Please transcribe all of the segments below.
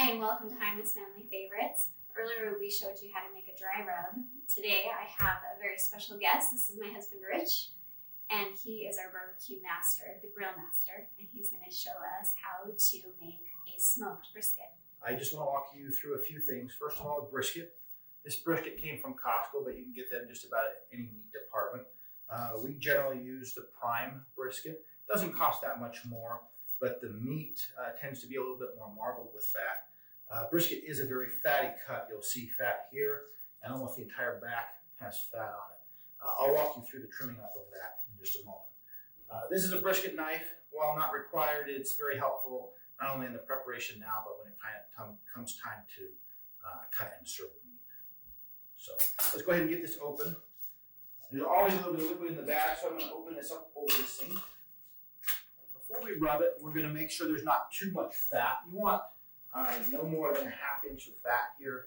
Hi, and welcome to Hyman's Family Favorites. Earlier we showed you how to make a dry rub. Today I have a very special guest. This is my husband Rich, and he is our barbecue master, the grill master, and he's going to show us how to make a smoked brisket. I just want to walk you through a few things. First of all, the brisket. This brisket came from Costco, but you can get them just about at any meat department. We generally use the prime brisket. Doesn't cost that much more, but the meat tends to be a little bit more marbled with fat. Brisket is a very fatty cut. You'll see fat here, and almost the entire back has fat on it. I'll walk you through the trimming up of that in just a moment. This is a brisket knife. While not required, it's very helpful, not only in the preparation now, but when it comes time to cut and serve the meat. So let's go ahead and get this open. There's always a little bit of liquid in the bag, so I'm going to open this up over the sink. Before we rub it, we're going to make sure there's not too much fat. You want no more than a ½ inch of fat here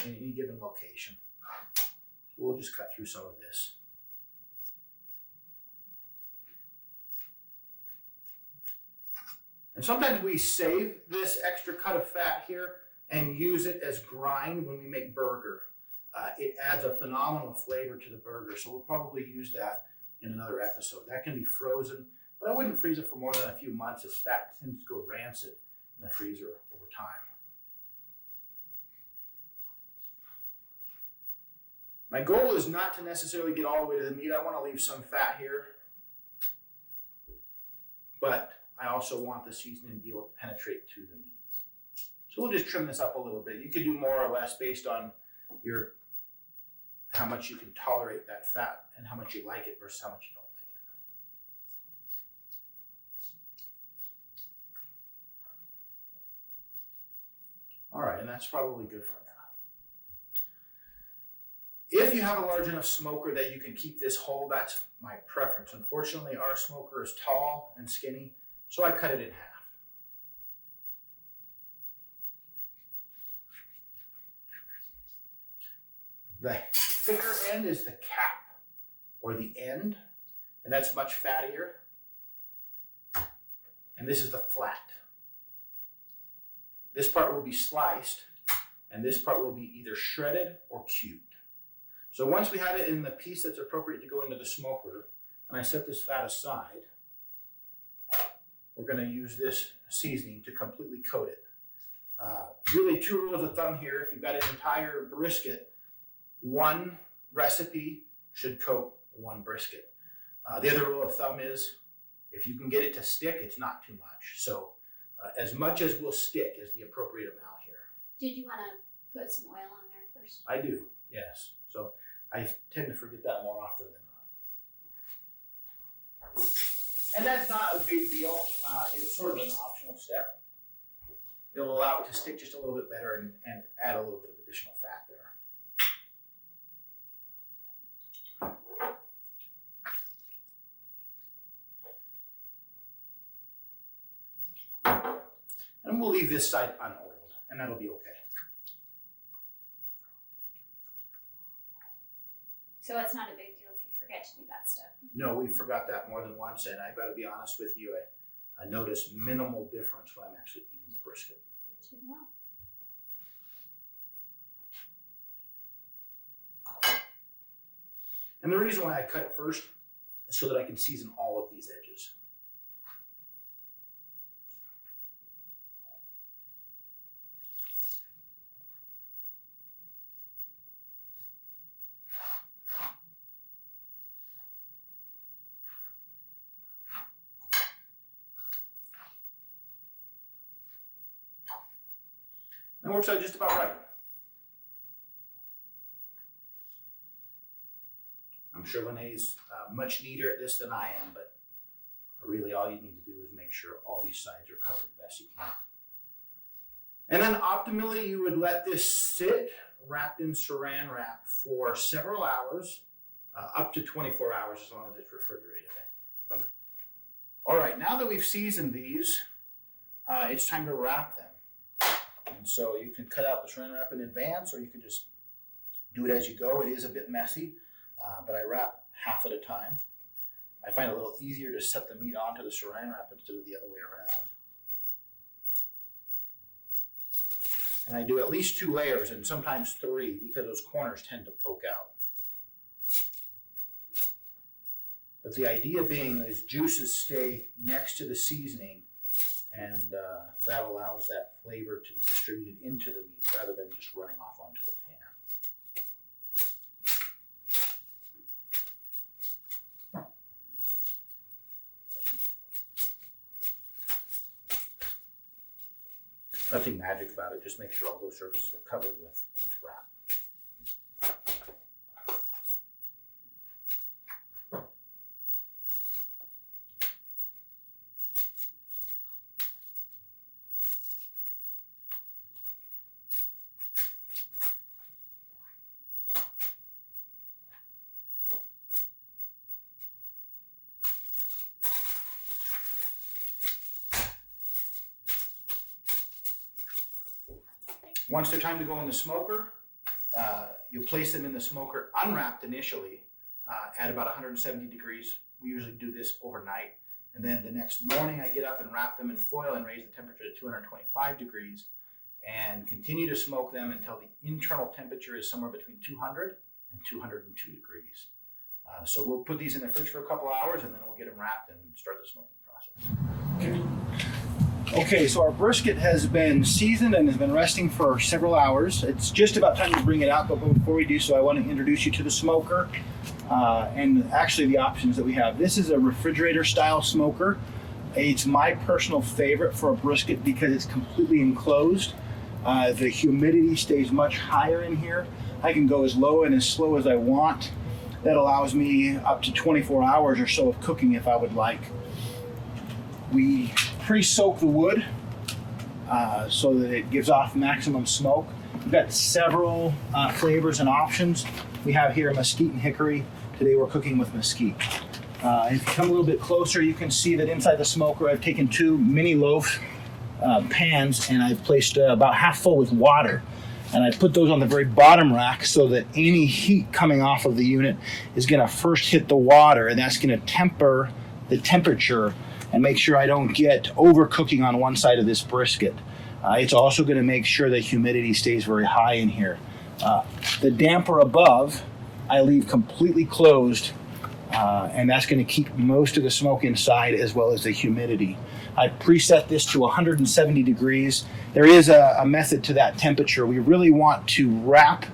in any given location. So we'll just cut through some of this. And sometimes we save this extra cut of fat here and use it as grind when we make burger. It adds a phenomenal flavor to the burger, so we'll probably use that in another episode. That can be frozen, but I wouldn't freeze it for more than a few months, as fat tends to go rancid in the freezer over time. My goal is not to necessarily get all the way to the meat. I want to leave some fat here, but I also want the seasoning to be able to penetrate to the meat. So we'll just trim this up a little bit. You can do more or less based on how much you can tolerate that fat and how much you like it versus how much you don't like it. All right, and that's probably good for now. If you have a large enough smoker that you can keep this whole, that's my preference. Unfortunately, our smoker is tall and skinny, so I cut it in half. The thicker end is the cap or the end, and that's much fattier. And this is the flat. This part will be sliced, and this part will be either shredded or cubed. So once we have it in the piece that's appropriate to go into the smoker, and I set this fat aside, we're going to use this seasoning to completely coat it. Really, 2 rules of thumb here. If you've got an entire brisket, 1 recipe should coat 1 brisket. The other rule of thumb is if you can get it to stick, it's not too much. So as much as will stick is the appropriate amount here. Did you want to put some oil on there first? I do, yes. So I tend to forget that more often than not. And that's not a big deal. It's sort of an optional step. It'll allow it to stick just a little bit better and add a little bit of additional fat there. And we'll leave this side unoiled, and that'll be okay. So it's not a big deal if you forget to do that step. No, we forgot that more than once, and I've got to be honest with you, I notice minimal difference when I'm actually eating the brisket. Good to know. And the reason why I cut it first is so that I can season all of these edges. That works out just about right. I'm sure Lene's much neater at this than I am, but really all you need to do is make sure all these sides are covered the best you can. And then optimally, you would let this sit wrapped in saran wrap for several hours, up to 24 hours as long as it's refrigerated. All right, now that we've seasoned these, it's time to wrap them. And so you can cut out the saran wrap in advance, or you can just do it as you go. It is a bit messy, but I wrap half at a time. I find it a little easier to set the meat onto the saran wrap instead of the other way around. And I do at least 2 layers and sometimes 3 because those corners tend to poke out. But the idea being those juices stay next to the seasoning, and that allows that flavor to be distributed into the meat rather than just running off onto the pan. Nothing magic about it, just make sure all those surfaces are covered with wrap. Once they're time to go in the smoker, you place them in the smoker unwrapped initially at about 170 degrees. We usually do this overnight. And then the next morning I get up and wrap them in foil and raise the temperature to 225 degrees and continue to smoke them until the internal temperature is somewhere between 200 and 202 degrees. So we'll put these in the fridge for a couple hours and then we'll get them wrapped and start the smoking process. Okay, so our brisket has been seasoned and has been resting for several hours. It's just about time to bring it out, but before we do so, I want to introduce you to the smoker and actually the options that we have. This is a refrigerator style smoker. It's my personal favorite for a brisket because it's completely enclosed. The humidity stays much higher in here. I can go as low and as slow as I want. That allows me up to 24 hours or so of cooking if I would like. We pre-soak the wood so that it gives off maximum smoke. We've got several flavors and options. We have here mesquite and hickory. Today we're cooking with mesquite. If you come a little bit closer, you can see that inside the smoker I've taken 2 mini loaf pans and I've placed about half full with water. And I put those on the very bottom rack so that any heat coming off of the unit is going to first hit the water, and that's going to temper the temperature and make sure I don't get overcooking on one side of this brisket. It's also going to make sure that humidity stays very high in here. The damper above I leave completely closed, and that's going to keep most of the smoke inside as well as the humidity. I preset this to 170 degrees. There is a method to that temperature. We really want to wrap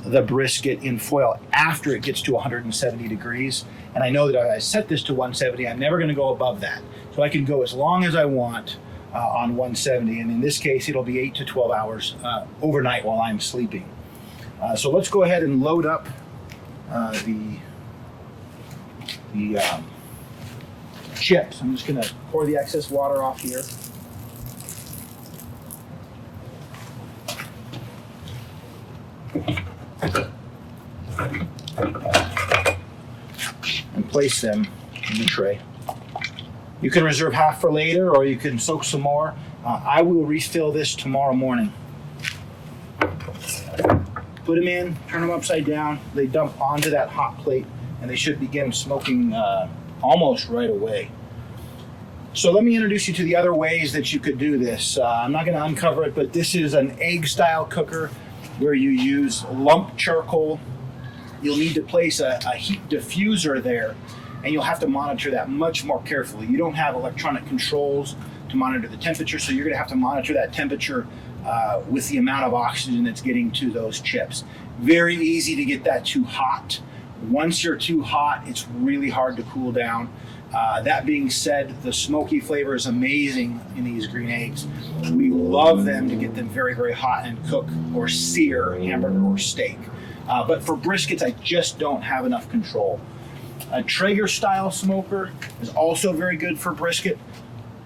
the brisket in foil after it gets to 170 degrees. And I know that if I set this to 170, I'm never going to go above that. So I can go as long as I want on 170. And in this case, it'll be 8 to 12 hours overnight while I'm sleeping. So let's go ahead and load up the chips. I'm just going to pour the excess water off here. And place them in the tray. You can reserve half for later or you can soak some more. I will refill this tomorrow morning. Put them in, turn them upside down. They dump onto that hot plate and they should begin smoking almost right away. So let me introduce you to the other ways that you could do this. I'm not going to uncover it, but this is an egg style cooker where you use lump charcoal. You'll need to place a heat diffuser there, and you'll have to monitor that much more carefully. You don't have electronic controls to monitor the temperature, so you're going to have to monitor that temperature with the amount of oxygen that's getting to those chips. Very easy to get that too hot. Once you're too hot, it's really hard to cool down. That being said, the smoky flavor is amazing in these green eggs. We love them to get them very, very hot and cook or sear hamburger or steak. But for briskets, I just don't have enough control. A Traeger style smoker is also very good for brisket.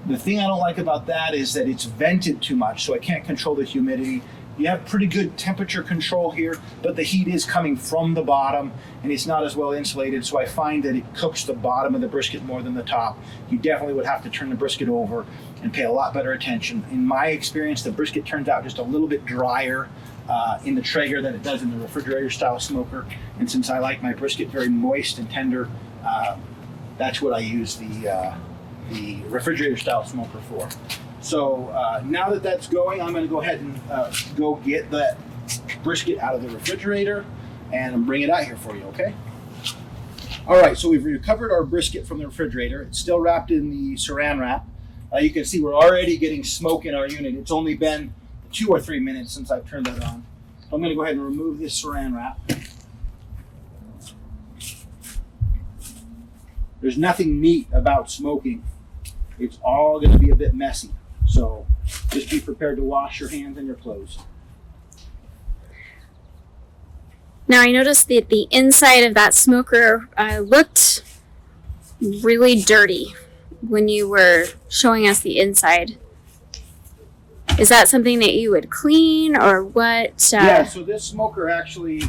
The thing I don't like about that is that it's vented too much, so I can't control the humidity. You have pretty good temperature control here, but the heat is coming from the bottom and it's not as well insulated, so I find that it cooks the bottom of the brisket more than the top. You definitely would have to turn the brisket over and pay a lot better attention. In my experience, the brisket turns out just a little bit drier in the Traeger than it does in the refrigerator style smoker, and since I like my brisket very moist and tender, that's what I use the refrigerator style smoker for. So now that that's going, I'm going to go ahead and go get that brisket out of the refrigerator and bring it out here for you, okay? All right, so we've recovered our brisket from the refrigerator. It's still wrapped in the saran wrap. You can see we're already getting smoke in our unit. It's only been 2 or 3 minutes since I've turned that on. So I'm going to go ahead and remove this saran wrap. There's nothing neat about smoking. It's all going to be a bit messy. So just be prepared to wash your hands and your clothes. Now I noticed that the inside of that smoker looked really dirty when you were showing us the inside. Is that something that you would clean or what? Yeah, so this smoker actually,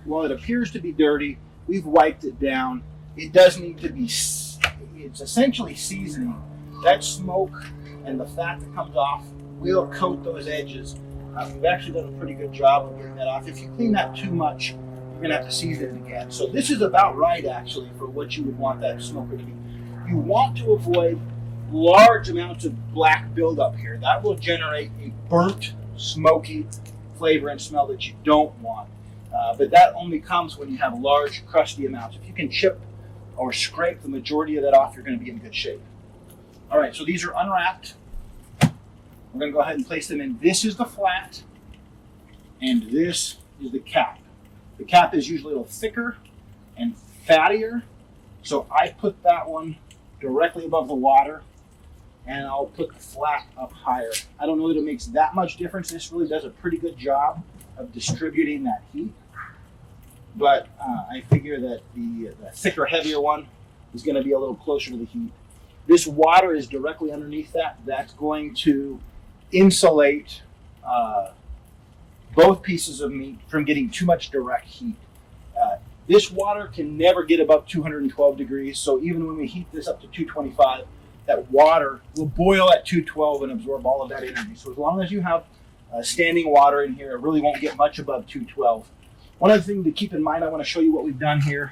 while it appears to be dirty, we've wiped it down. It does need to be, it's essentially seasoning. That smoke and the fat that comes off will coat those edges. We've actually done a pretty good job of getting that off. If you clean that too much, you're going to have to season it again. So this is about right, actually, for what you would want that smoker to be. You want to avoid large amounts of black buildup here. That will generate a burnt, smoky flavor and smell that you don't want. But that only comes when you have large, crusty amounts. If you can chip or scrape the majority of that off, you're going to be in good shape. All right, so these are unwrapped. We're going to go ahead and place them in. This is the flat, and this is the cap. The cap is usually a little thicker and fattier, so I put that one directly above the water, and I'll put the flat up higher. I don't know that it makes that much difference. This really does a pretty good job of distributing that heat, but I figure that the thicker, heavier one is going to be a little closer to the heat. This water is directly underneath that. That's going to insulate both pieces of meat from getting too much direct heat. This water can never get above 212 degrees, so even when we heat this up to 225, that water will boil at 212 and absorb all of that energy. So as long as you have standing water in here, it really won't get much above 212. One other thing to keep in mind, I want to show you what we've done here,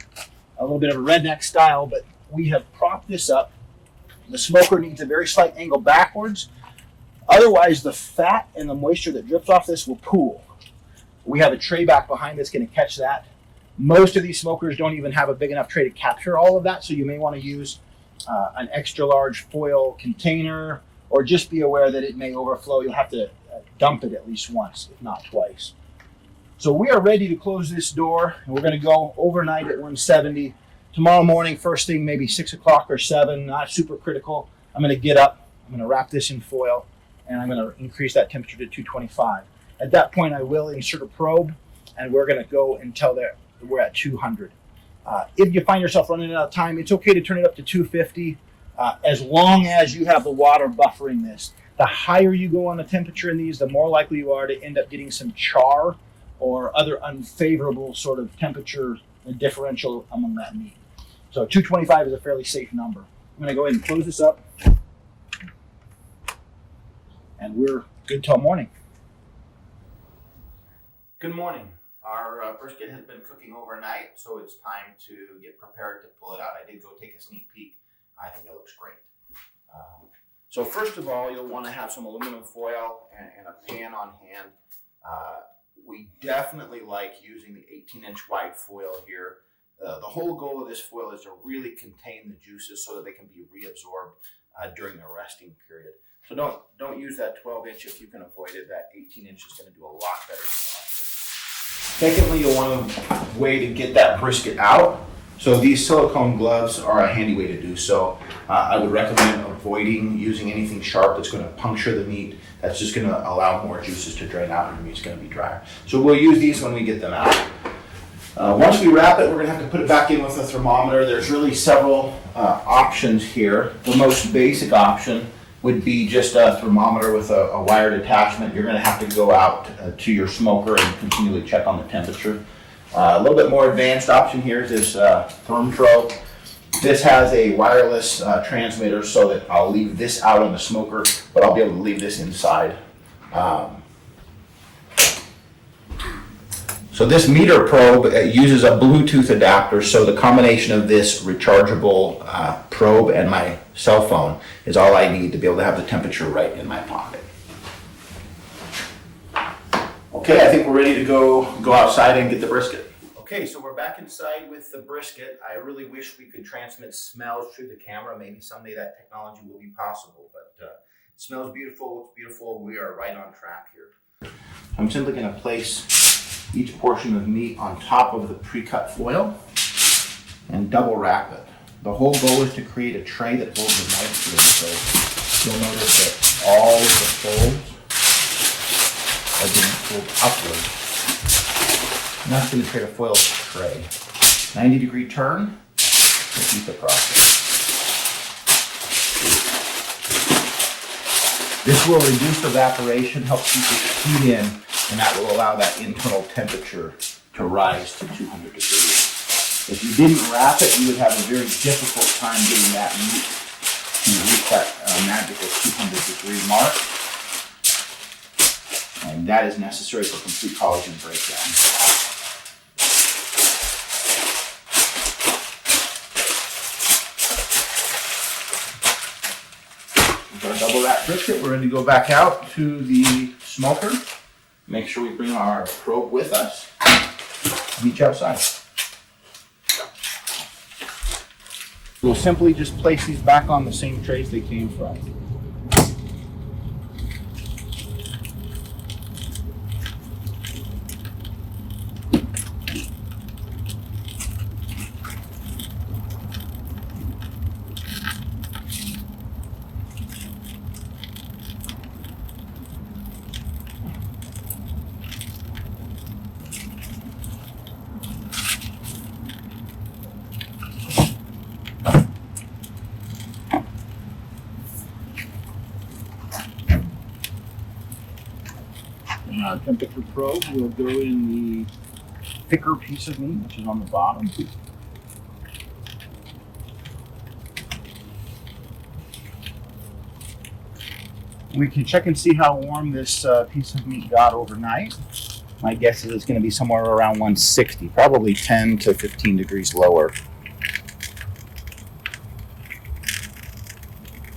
a little bit of a redneck style, but we have propped this up. The smoker needs a very slight angle backwards. Otherwise, the fat and the moisture that drips off this will pool. We have a tray back behind that's going to catch that. Most of these smokers don't even have a big enough tray to capture all of that, so you may want to use an extra large foil container, or just be aware that it may overflow. You'll have to dump it at least once, if not twice. So we are ready to close this door, and we're going to go overnight at 170. Tomorrow morning, first thing, maybe 6 o'clock or 7, not super critical. I'm going to get up, I'm going to wrap this in foil, and I'm going to increase that temperature to 225. At that point, I will insert a probe, and we're going to go until we're at 200. If you find yourself running out of time, it's okay to turn it up to 250, as long as you have the water buffering this. The higher you go on the temperature in these, the more likely you are to end up getting some char or other unfavorable sort of temperature differential among that meat. So 225 is a fairly safe number. I'm going to go ahead and close this up, and we're good till morning. Good morning. Our brisket has been cooking overnight, so it's time to get prepared to pull it out. I did go take a sneak peek. I think it looks great. So first of all, you'll want to have some aluminum foil and a pan on hand. We definitely like using the 18-inch wide foil here. The whole goal of this foil is to really contain the juices so that they can be reabsorbed during the resting period. So don't use that 12-inch if you can avoid it. That 18-inch is going to do a lot better job. Secondly, you'll want a way to get that brisket out. So these silicone gloves are a handy way to do so. I would recommend avoiding using anything sharp that's going to puncture the meat. That's just going to allow more juices to drain out and the meat's going to be drier. So we'll use these when we get them out. Once we wrap it, we're going to have to put it back in with a thermometer. There's really several options here. The most basic option would be just a thermometer with a wired attachment. You're going to have to go out to your smoker and continually check on the temperature. A little bit more advanced option here is this ThermPro. This has a wireless transmitter, so that I'll leave this out on the smoker, but I'll be able to leave this inside. So this meter probe uses a Bluetooth adapter, so the combination of this rechargeable probe and my cell phone is all I need to be able to have the temperature right in my pocket. Okay, I think we're ready to go outside and get the brisket. Okay, so we're back inside with the brisket. I really wish we could transmit smells through the camera. Maybe someday that technology will be possible, but it smells beautiful, looks beautiful. We are right on track here. I'm simply going to place each portion of meat on top of the pre-cut foil and double wrap it. The whole goal is to create a tray that holds the knife to it. So you'll notice that all of the folds are being pulled upward. And that's going to create a foil tray. 90-degree turn, repeat the process. This will reduce evaporation, help keep the heat in, and that will allow that internal temperature to rise to 200 degrees. If you didn't wrap it, you would have a very difficult time getting that meat to reach that magical 200-degree mark. And that is necessary for complete collagen breakdown. With our double wrap brisket, we're ready to go back out to the smoker. Make sure we bring our probe with us. Meet you outside. We'll simply just place these back on the same trays they came from. Our temperature probe will go in the thicker piece of meat, which is on the bottom. We can check and see how warm this piece of meat got overnight. My guess is it's going to be somewhere around 160, probably 10 to 15 degrees lower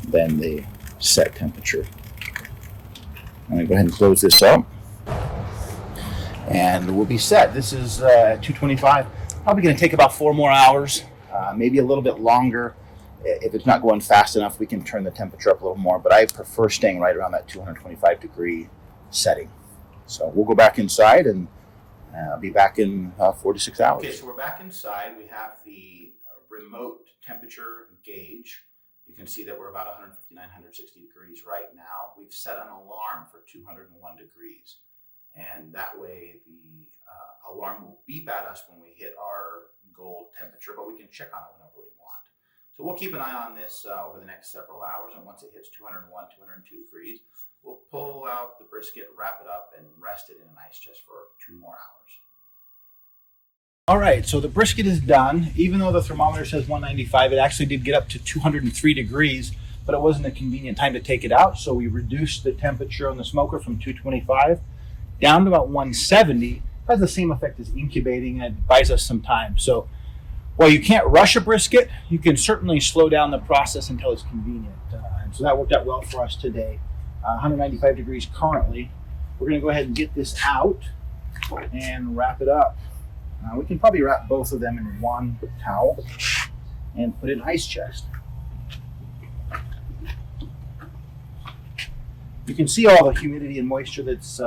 than the set temperature. I'm going to go ahead and close this up. And we'll be set. This is 225. Probably going to take about 4 more hours, maybe a little bit longer. If it's not going fast enough, we can turn the temperature up a little more, but I prefer staying right around that 225 degree setting. So we'll go back inside and be back in 4 to 6 hours. Okay, so we're back inside. We have the remote temperature gauge. You can see that we're about 159, 160 degrees right now. We've set an alarm for 201 degrees. And that way the alarm will beep at us when we hit our goal temperature, but we can check on it whenever we want. So we'll keep an eye on this over the next several hours. And once it hits 201, 202 degrees, we'll pull out the brisket, wrap it up, and rest it in an ice chest for 2 more hours. All right, so the brisket is done. Even though the thermometer says 195, it actually did get up to 203 degrees, but it wasn't a convenient time to take it out. So we reduced the temperature on the smoker from 225 down to about 170. Has the same effect as incubating, and it buys us some time. So while you can't rush a brisket, you can certainly slow down the process until it's convenient. And so that worked out well for us today. 195 degrees currently. We're going to go ahead and get this out and wrap it up. We can probably wrap both of them in one towel and put it in ice chest. You can see all the humidity and moisture that's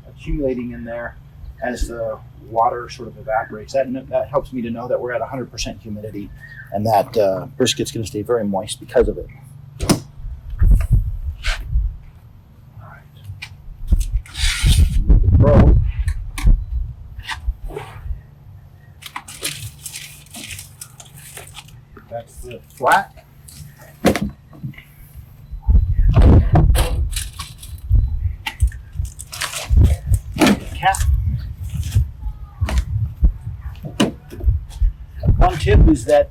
accumulating in there as the water sort of evaporates. That helps me to know that we're at 100% humidity and that brisket's going to stay very moist because of it. All right. The probe. That's the flat. Cap. One tip is that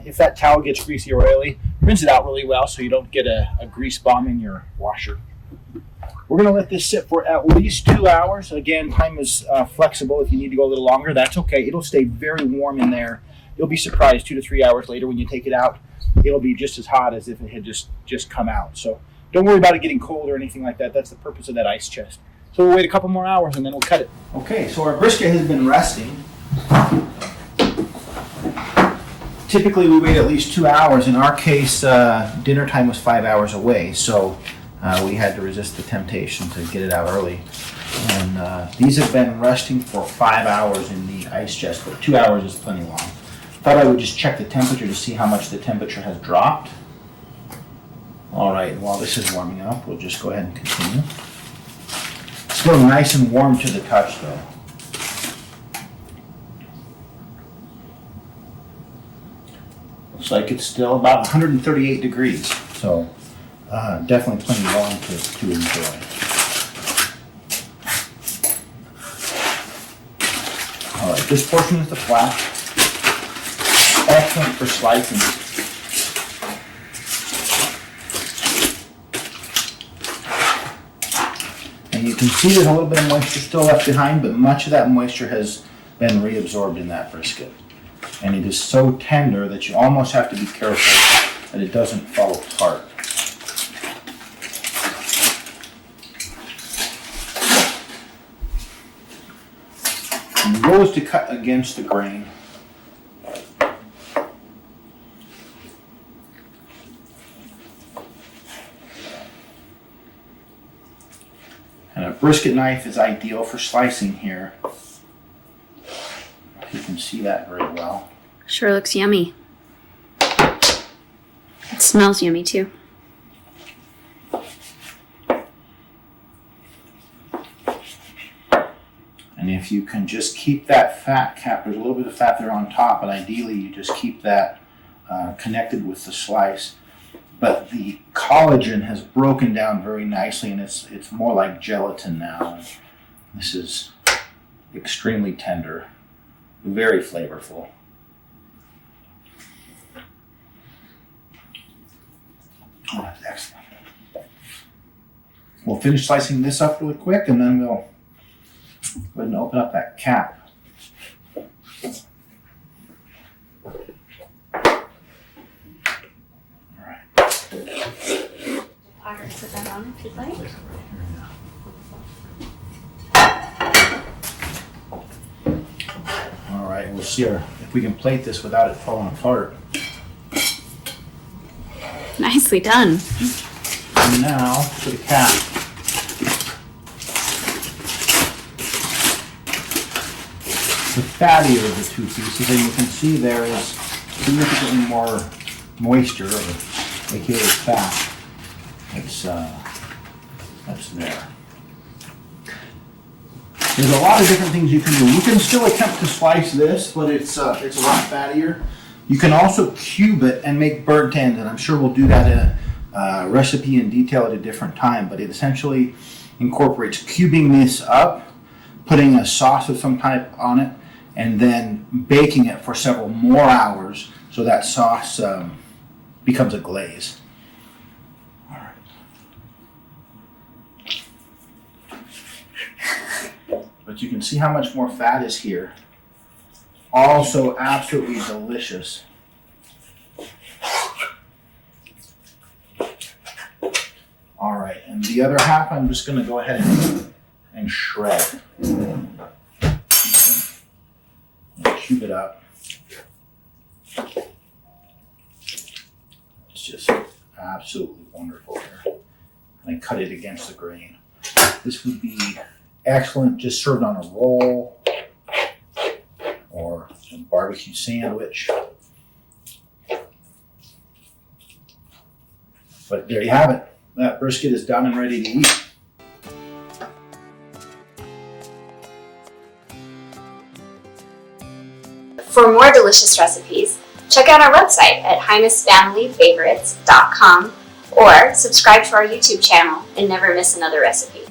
if that towel gets greasy or oily, rinse it out really well so you don't get a grease bomb in your washer. We're going to let this sit for at least 2 hours. Again, time is flexible. If you need to go a little longer, that's okay. It'll stay very warm in there. You'll be surprised 2 to 3 hours later when you take it out. it'll be just as hot as if it had just come out. So don't worry about it getting cold or anything like that. That's the purpose of that ice chest. So we'll wait a couple more hours and then we'll cut it. Okay, so our brisket has been resting. Typically we wait at least 2 hours. In our case, dinner time was 5 hours away, so we had to resist the temptation to get it out early. And these have been resting for 5 hours in the ice chest, but 2 hours is plenty long. Thought I would just check the temperature to see how much the temperature has dropped. All right, while this is warming up, we'll just go ahead and continue. Still nice and warm to the touch though. Looks like it's still about 138 degrees, so definitely plenty warm to enjoy. All right, this portion is the flat. Excellent for slicing. And you can see there's a little bit of moisture still left behind, but much of that moisture has been reabsorbed in that brisket. And it is so tender that you almost have to be careful that it doesn't fall apart. And the goal is to cut against the grain. And a brisket knife is ideal for slicing here. You can see that very well. Sure looks yummy. It smells yummy too. And if you can just keep that fat cap, there's a little bit of fat there on top, but ideally you just keep that connected with the slice. But the collagen has broken down very nicely, and it's more like gelatin now. This is extremely tender, very flavorful. Oh, that's excellent. We'll finish slicing this up really quick, and then we'll go ahead and open up that cap. Put that on if you'd like. All right, we'll see if we can plate this without it falling apart. Nicely done. And now for the cap. The fattier of the two pieces, and you can see there is significantly more moisture, or aka fat. That's there. There's a lot of different things you can do. You can still attempt to slice this, but it's a lot fattier. You can also cube it and make burnt ends, and I'm sure we'll do that in a recipe in detail at a different time, but it essentially incorporates cubing this up, putting a sauce of some type on it, and then baking it for several more hours so that sauce becomes a glaze. But you can see how much more fat is here. Also absolutely delicious. All right, and the other half I'm just going to go ahead and shred. And cube it up. It's just absolutely wonderful here. And I cut it against the grain. This would be excellent just served on a roll or a barbecue sandwich. But there you have it. That brisket is done and ready to eat. For more delicious recipes, check out our website at HighnessFamilyFavorites.com or subscribe to our YouTube channel and never miss another recipe.